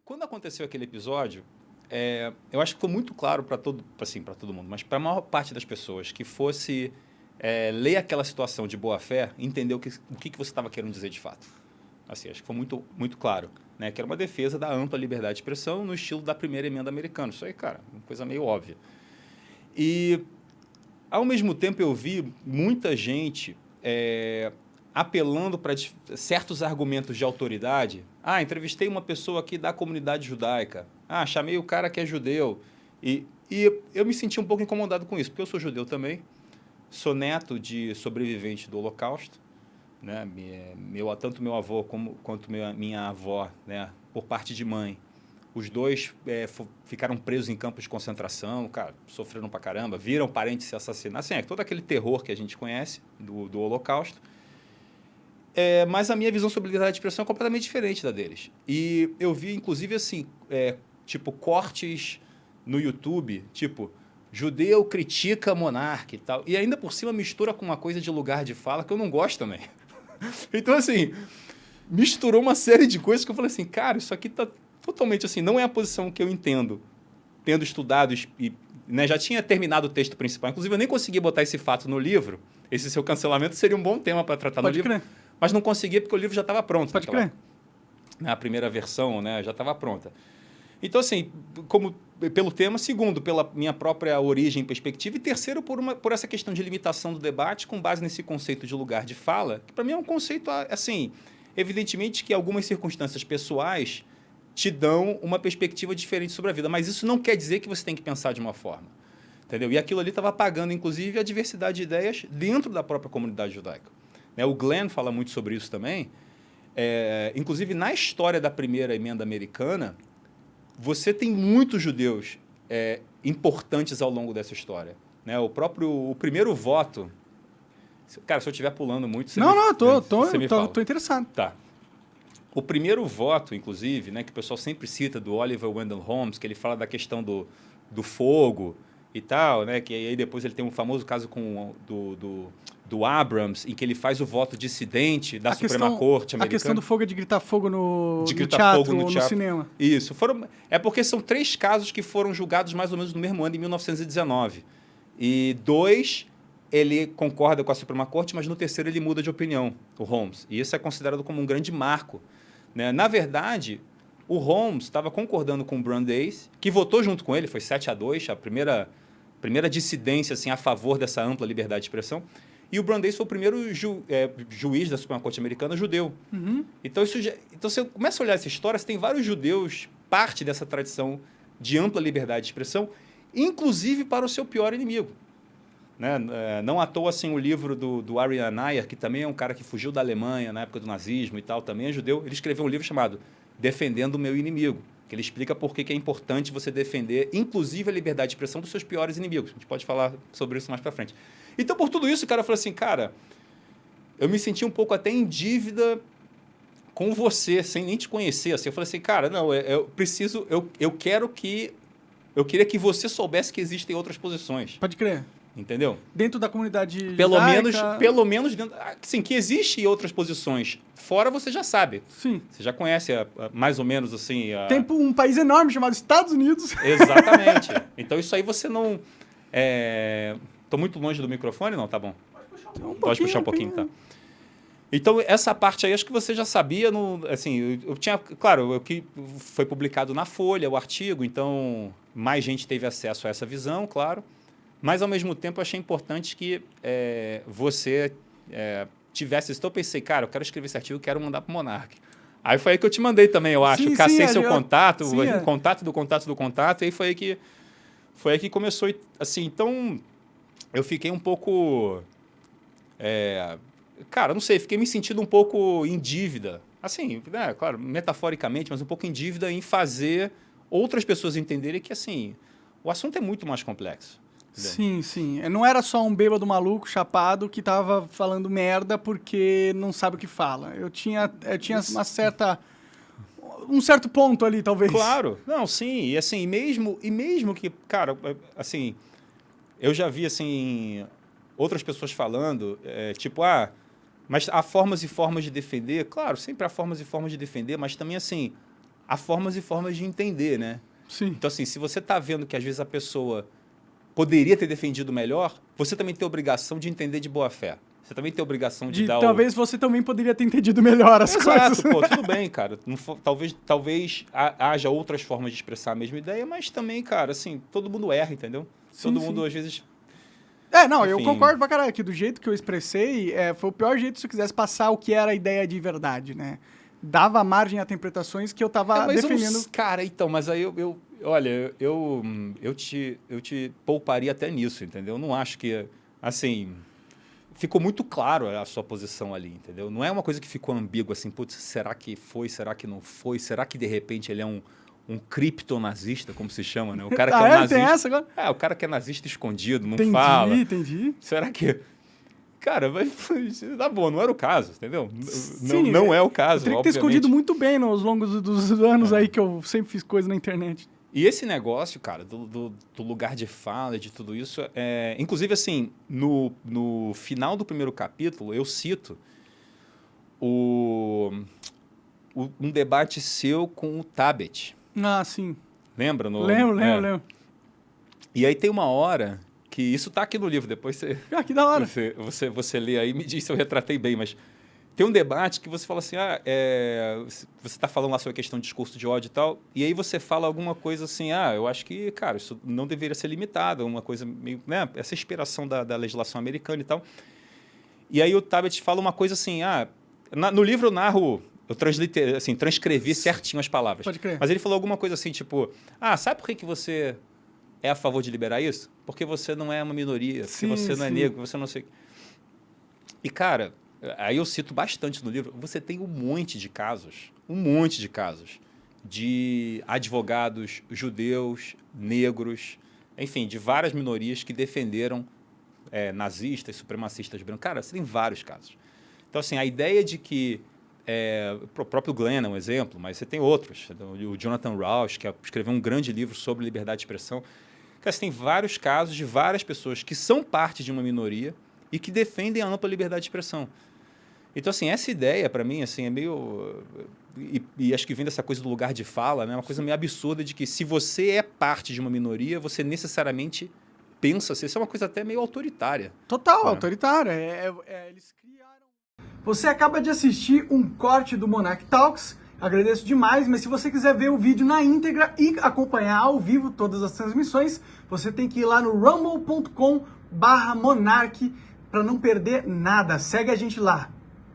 Quando aconteceu aquele episódio, eu acho que ficou muito claro para todo mundo, mas para a maior parte das pessoas que fosse ler aquela situação de boa fé, entender o que você estava querendo dizer de fato. Assim, acho que foi muito, muito claro, né? Que era uma defesa da ampla liberdade de expressão no estilo da primeira emenda americana. Isso aí, cara, uma coisa meio óbvia. E, ao mesmo tempo, eu vi muita gente apelando para certos argumentos de autoridade. Entrevistei uma pessoa aqui da comunidade judaica. Chamei o cara que é judeu. E eu me senti um pouco incomodado com isso, porque eu sou judeu também, sou neto de sobrevivente do Holocausto, né? Tanto meu avô quanto minha avó, né? Por parte de mãe, os dois ficaram presos em campos de concentração, cara, sofreram pra caramba, viram parentes se assassinar, assim, todo aquele terror que a gente conhece do Holocausto. Mas a minha visão sobre liberdade de expressão é completamente diferente da deles. E eu vi, inclusive, assim, tipo, cortes no YouTube, tipo, judeu critica monarca e tal. E ainda por cima mistura com uma coisa de lugar de fala que eu não gosto também. Então, assim, misturou uma série de coisas que eu falei assim, cara, isso aqui tá totalmente assim, não é a posição que eu entendo, tendo estudado e né, já tinha terminado o texto principal. Inclusive, eu nem consegui botar esse fato no livro. Esse seu cancelamento seria um bom tema para tratar no livro. Mas não consegui porque o livro já estava pronto. Pode crer. A primeira versão, né, já estava pronta. Então, assim, pelo tema, segundo, pela minha própria origem e perspectiva, e terceiro, por essa questão de limitação do debate com base nesse conceito de lugar de fala, que para mim é um conceito, assim, evidentemente que algumas circunstâncias pessoais te dão uma perspectiva diferente sobre a vida, mas isso não quer dizer que você tem que pensar de uma forma, entendeu? E aquilo ali estava apagando, inclusive, a diversidade de ideias dentro da própria comunidade judaica. O Glenn fala muito sobre isso também. Inclusive, na história da primeira emenda americana, você tem muitos judeus importantes ao longo dessa história. Né? O primeiro voto... Cara, se eu estiver pulando muito... Tô interessado. Tá. O primeiro voto, inclusive, né, que o pessoal sempre cita, do Oliver Wendell Holmes, que ele fala da questão do fogo e tal, né, que aí depois ele tem um famoso caso do Abrams, em que ele faz o voto dissidente da Suprema Corte americana. A questão do fogo é de gritar fogo no teatro ou no cinema. Isso. Porque são 3 casos que foram julgados mais ou menos no mesmo ano, em 1919. E 2, ele concorda com a Suprema Corte, mas no terceiro ele muda de opinião, o Holmes. E isso é considerado como um grande marco. Né? Na verdade, o Holmes estava concordando com o Brandeis, que votou junto com ele, foi 7-2, a primeira dissidência assim, a favor dessa ampla liberdade de expressão. E o Brandeis foi o primeiro juiz da Suprema Corte americana judeu. Uhum. Então, você começa a olhar essa história, você tem vários judeus, parte dessa tradição de ampla liberdade de expressão, inclusive para o seu pior inimigo. Né? Não à toa, assim, o livro do Arian Nair, que também é um cara que fugiu da Alemanha na época do nazismo e tal, também é judeu, ele escreveu um livro chamado Defendendo o Meu Inimigo, que ele explica por que é importante você defender, inclusive, a liberdade de expressão dos seus piores inimigos. A gente pode falar sobre isso mais para frente. Então, por tudo isso, o cara falou assim, cara, eu me senti um pouco até em dívida com você, sem nem te conhecer. Assim, eu falei assim, cara, não, eu queria que você soubesse que existem outras posições. Pode crer. Entendeu? Dentro da comunidade pelo menos dentro, assim, que existem outras posições. Fora você já sabe. Sim. Você já conhece mais ou menos assim... Tem um país enorme chamado Estados Unidos. Exatamente. Então isso aí você não... Tô muito longe do microfone? Não, tá bom. Pode puxar um pouquinho, tá. Então, essa parte aí, acho que você já sabia. Assim, eu tinha... Claro, que foi publicado na Folha, o artigo, então mais gente teve acesso a essa visão, claro. Mas, ao mesmo tempo, eu achei importante que você tivesse... Então, eu pensei, cara, eu quero escrever esse artigo, quero mandar para o Monark. Aí foi aí que eu te mandei também, eu acho. Cacei seu contato, contato do contato do contato, e aí foi aí que começou, assim, então... Eu fiquei um pouco... cara, não sei, fiquei me sentindo um pouco em dívida. Assim, né, claro, metaforicamente, mas um pouco em dívida em fazer outras pessoas entenderem que, assim, o assunto é muito mais complexo. Entendeu? Sim, sim. Não era só um bêbado maluco, chapado, que tava falando merda porque não sabe o que fala. Eu tinha uma certa... Um certo ponto ali, talvez. Claro. Não, sim. E, assim, mesmo que, cara, assim... Eu já vi, assim, outras pessoas falando, tipo, mas há formas e formas de defender. Claro, sempre há formas e formas de defender, mas também, assim, há formas e formas de entender, né? Sim. Então, assim, se você está vendo que às vezes a pessoa poderia ter defendido melhor, você também tem a obrigação de entender de boa fé. Você também tem a obrigação de dar talvez você também poderia ter entendido melhor as coisas. Exato, pô, tudo bem, cara. Talvez haja outras formas de expressar a mesma ideia, mas também, cara, assim, todo mundo erra, entendeu? Todo mundo, às vezes... Não, Enfim. eu concordo pra caralho, que do jeito que eu expressei, foi o pior jeito se eu quisesse passar o que era a ideia de verdade, né? Dava margem a interpretações que eu tava defendendo. Cara, então, mas aí olha, eu te pouparia até nisso, entendeu? Eu não acho que, assim... Ficou muito claro a sua posição ali, entendeu? Não é uma coisa que ficou ambígua, assim, putz, será que foi, será que não foi? Será que, de repente, ele é um criptonazista, como se chama, né? O cara que é um nazista... Tem essa agora? O cara que é nazista escondido, não fala. Entendi. Será que... Cara, tá bom, não era o caso, entendeu? Sim, não é o caso, eu teria que ter escondido muito bem nos longos dos anos aí que eu sempre fiz coisa na internet. E esse negócio, cara, do lugar de fala, de tudo isso, inclusive, assim, no final do primeiro capítulo, eu cito um debate seu com o Tabet. Ah, sim. Lembra? Lembro. E aí tem uma hora que isso tá aqui no livro, depois você... Ah, que da hora. Você lê aí e me diz se eu retratei bem, mas... Tem um debate que você fala assim, você está falando lá sobre a questão de discurso de ódio e tal, e aí você fala alguma coisa assim, eu acho que, cara, isso não deveria ser limitado, uma coisa meio, né, essa inspiração da legislação americana e tal. E aí o Tabet fala uma coisa assim, no livro eu narro, eu transcrevi certinho as palavras. Pode crer. Mas ele falou alguma coisa assim, tipo, sabe por que você é a favor de liberar isso? Porque você não é uma minoria, porque você não é negro, você não sei... E, cara... Aí eu cito bastante no livro, você tem um monte de casos de advogados judeus, negros, enfim, de várias minorias que defenderam nazistas, supremacistas brancos. Cara, você tem vários casos. Então, assim, a ideia de que... o próprio Glenn é um exemplo, mas você tem outros. O Jonathan Rauch, que escreveu um grande livro sobre liberdade de expressão. Cara, você tem vários casos de várias pessoas que são parte de uma minoria e que defendem a ampla liberdade de expressão. Então, assim, essa ideia, para mim, assim, é meio... E acho que vem dessa coisa do lugar de fala, né? Uma coisa meio absurda de que se você é parte de uma minoria, você necessariamente pensa... Isso é uma coisa até meio autoritária. Total, autoritária. Eles criaram... Você acaba de assistir um corte do Monarch Talks. Agradeço demais, mas se você quiser ver o vídeo na íntegra e acompanhar ao vivo todas as transmissões, você tem que ir lá no rumble.com/monarch para não perder nada. Segue a gente lá.